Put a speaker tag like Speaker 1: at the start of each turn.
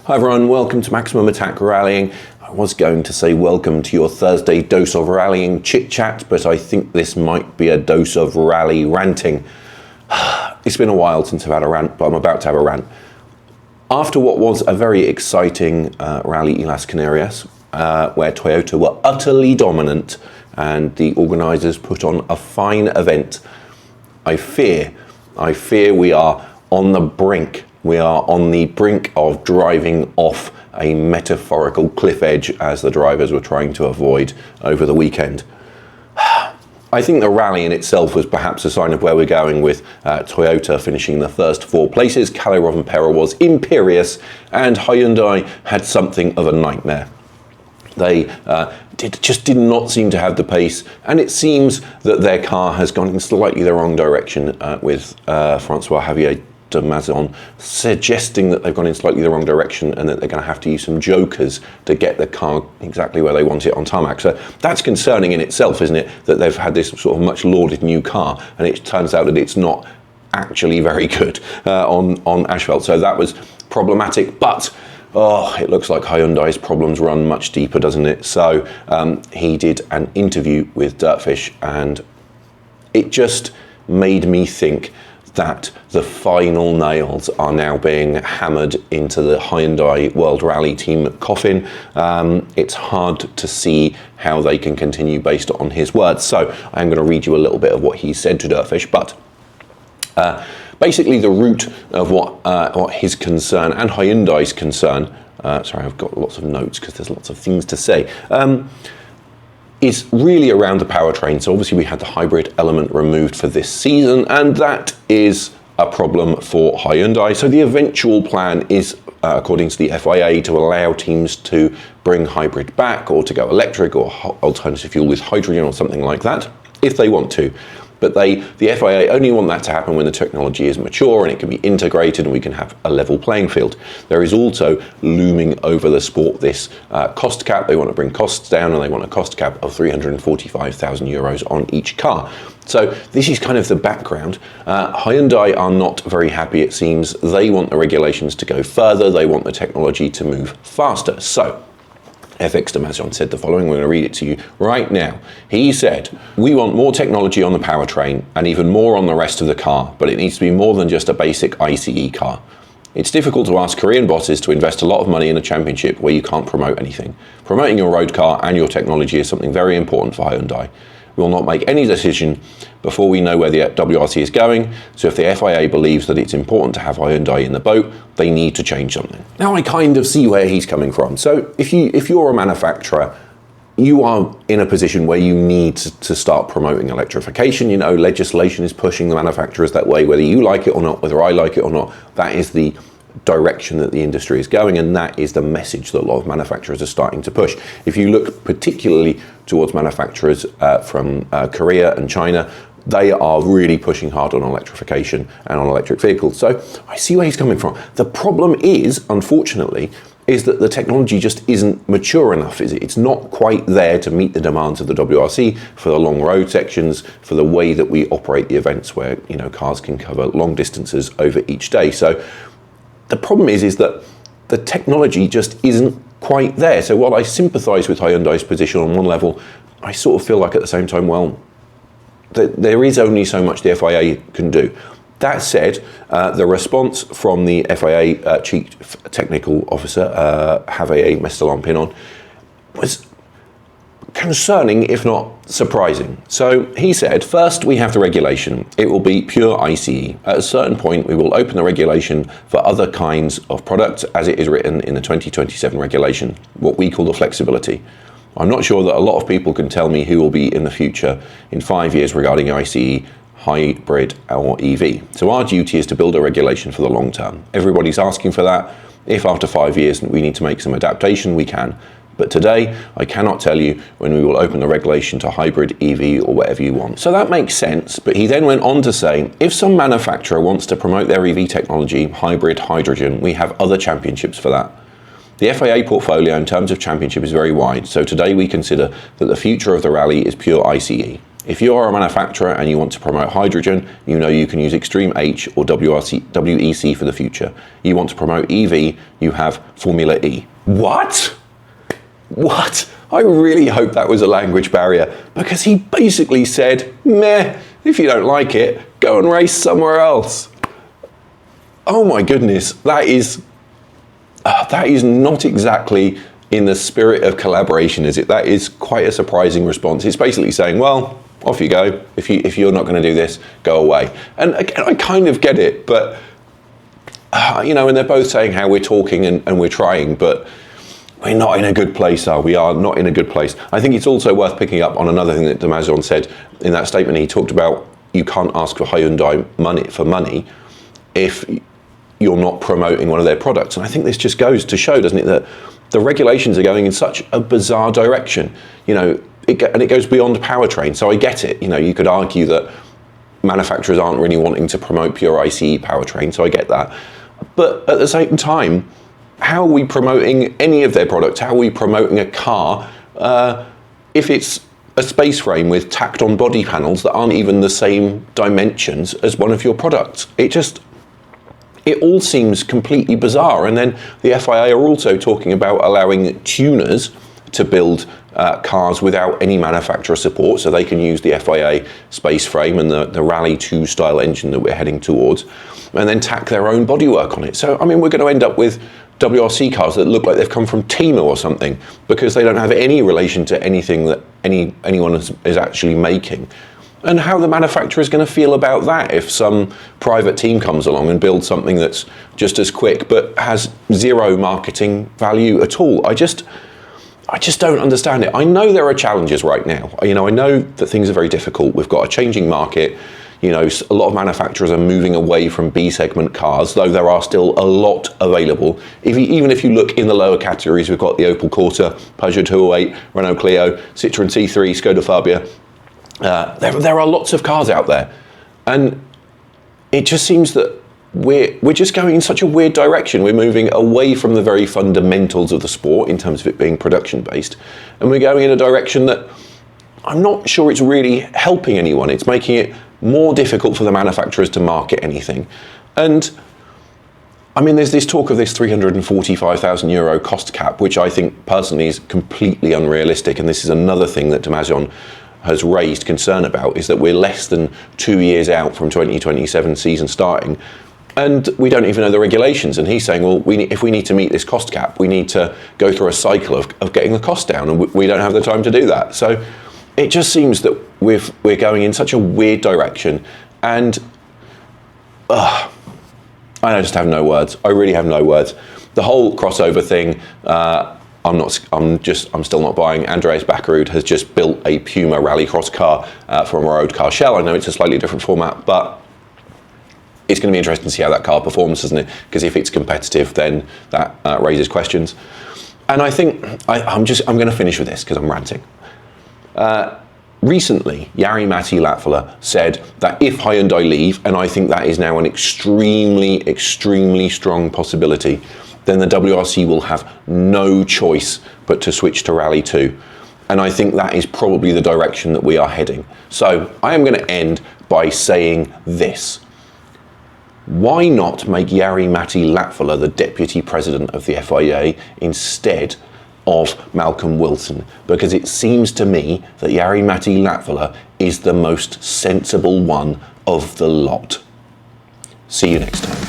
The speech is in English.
Speaker 1: Hi everyone, welcome to Maximum Attack Rallying. I was going to say welcome to your Thursday dose of rallying chit-chat, but I think this might be a dose of rally ranting. It's been a while since I've had a rant, but I'm about to have a rant. After what was a very exciting Rally Islas Canarias, where Toyota were utterly dominant and the organisers put on a fine event, I fear we are on the brink. We are on the brink of driving off a metaphorical cliff edge as the drivers were trying to avoid over the weekend. I think the rally in itself was perhaps a sign of where we're going, with Toyota finishing in the first four places. Kalle Rovanperä was imperious and Hyundai had something of a nightmare. They just did not seem to have the pace, and it seems that their car has gone in slightly the wrong direction with Francois Xavier de Mazon suggesting that they've gone in slightly the wrong direction and that they're going to have to use some jokers to get the car exactly where they want it on tarmac. So that's concerning in itself, isn't it? That they've had this sort of much lauded new car and it turns out that it's not actually very good on asphalt. So that was problematic, but it looks like Hyundai's problems run much deeper, doesn't it? So he did an interview with Dirtfish and it just made me think that the final nails are now being hammered into the Hyundai World Rally Team coffin. It's hard to see how they can continue based on his words. So I'm going to read you a little bit of what he said to Dirtfish, but basically the root of what his concern and Hyundai's concern, sorry, I've got lots of notes because there's lots of things to say, is really around the powertrain. So obviously we had the hybrid element removed for this season, and that is a problem for Hyundai. So the eventual plan is, according to the FIA, to allow teams to bring hybrid back or to go electric or alternative fuel with hydrogen or something like that, if they want to. But the FIA only want that to happen when the technology is mature and it can be integrated and we can have a level playing field. There is also looming over the sport this cost cap. They want to bring costs down and they want a cost cap of 345,000 euros on each car. So this is kind of the background. Hyundai are not very happy, it seems. They want the regulations to go further. They want the technology to move faster. So FX de Mazon said the following. We're going to read it to you right now. He said, "We want more technology on the powertrain and even more on the rest of the car, but it needs to be more than just a basic ICE car. It's difficult to ask Korean bosses to invest a lot of money in a championship where you can't promote anything. Promoting your road car and your technology is something very important for Hyundai. We will not make any decision before we know where the WRC is going, so if the FIA believes that it's important to have Hyundai in the boat, they need to change something." Now I kind of see where he's coming from. So if you're a manufacturer, you are in a position where you need to start promoting electrification. You know, legislation is pushing the manufacturers that way, whether you like it or not, whether I like it or not. That is the direction that the industry is going, and that is the message that a lot of manufacturers are starting to push. If you look particularly towards manufacturers from Korea and China, they are really pushing hard on electrification and on electric vehicles. So I see where he's coming from. The problem is, unfortunately, is that the technology just isn't mature enough, is it? It's not quite there to meet the demands of the WRC for the long road sections, for the way that we operate the events where, you know, cars can cover long distances over each day. So the problem is that the technology just isn't quite there. So while I sympathise with Hyundai's position on one level, I sort of feel like at the same time, well, there is only so much the FIA can do. That said, the response from the FIA Chief Technical Officer, Javier Mestelan-Pinon, was concerning, if not surprising. So he said, "First, we have the regulation. It will be pure ICE. At a certain point, we will open the regulation for other kinds of products as it is written in the 2027 regulation, what we call the flexibility. I'm not sure that a lot of people can tell me who will be in the future in 5 years regarding ICE, hybrid or EV. So our duty is to build a regulation for the long term. Everybody's asking for that. If after 5 years we need to make some adaptation, we can. But today, I cannot tell you when we will open the regulation to hybrid, EV, or whatever you want." So that makes sense, but he then went on to say, if some manufacturer wants to promote their EV technology, hybrid, hydrogen, we have other championships for that. The FIA portfolio in terms of championship is very wide, so today we consider that the future of the rally is pure ICE. If you are a manufacturer and you want to promote hydrogen, you know you can use Extreme H or WRC, WEC for the future. You want to promote EV, you have Formula E. What? What? I really hope that was a language barrier, because he basically said, meh, if you don't like it, go and race somewhere else. Oh my goodness, that is not exactly in the spirit of collaboration, is it? That is quite a surprising response. It's basically saying, well, off you go. If you're not going to do this, go away. And again, I kind of get it, but you know, and they're both saying how we're talking and we're trying, but we're not in a good place, are we? Are not in a good place. I think it's also worth picking up on another thing that Damazon said in that statement. He talked about you can't ask for Hyundai money if you're not promoting one of their products. And I think this just goes to show, doesn't it, that the regulations are going in such a bizarre direction. You know, it goes beyond powertrain. So I get it. You know, you could argue that manufacturers aren't really wanting to promote pure ICE powertrain, so I get that. But at the same time, how are we promoting any of their products? How are we promoting a car if it's a space frame with tacked on body panels that aren't even the same dimensions as one of your products? It all seems completely bizarre. And then the FIA are also talking about allowing tuners to build cars without any manufacturer support, so they can use the FIA space frame and the Rally 2 style engine that we're heading towards, and then tack their own bodywork on it. So, I mean, we're going to end up with WRC cars that look like they've come from Temu or something, because they don't have any relation to anything that anyone is actually making. And how the manufacturer is going to feel about that if some private team comes along and builds something that's just as quick but has zero marketing value at all. I just don't understand it. I know there are challenges right now. You know, I know that things are very difficult. We've got a changing market. You know, a lot of manufacturers are moving away from B segment cars, though there are still a lot available. Even if you look in the lower categories, we've got the Opel Corsa, Peugeot 208, Renault Clio, Citroën C3, Skoda Fabia. There are lots of cars out there, and it just seems that we're just going in such a weird direction. We're moving away from the very fundamentals of the sport in terms of it being production based, and we're going in a direction that I'm not sure it's really helping anyone. It's making it more difficult for the manufacturers to market anything. And I mean, there's this talk of this €345,000 cost cap, which I think personally is completely unrealistic. And this is another thing that Damazon has raised concern about, is that we're less than 2 years out from 2027 season starting, and we don't even know the regulations. And he's saying, well, if we need to meet this cost cap, we need to go through a cycle of getting the cost down, and we don't have the time to do that. So it just seems that we're going in such a weird direction, and I just have no words. I really have no words. The whole crossover thing, I'm still not buying. Andreas Bakkerud has just built a Puma rallycross car from a road car shell. I know it's a slightly different format, but it's going to be interesting to see how that car performs, isn't it? Because if it's competitive, then that raises questions. And I think I'm going to finish with this because I'm ranting. Recently, Jari-Matti Latvala said that if Hyundai leave, and I think that is now an extremely, extremely strong possibility, then the WRC will have no choice but to switch to Rally 2. And I think that is probably the direction that we are heading. So I am going to end by saying this. Why not make Jari-Matti Latvala the deputy president of the FIA instead of Malcolm Wilson? Because it seems to me that Jari-Matti Latvala is the most sensible one of the lot. See you next time.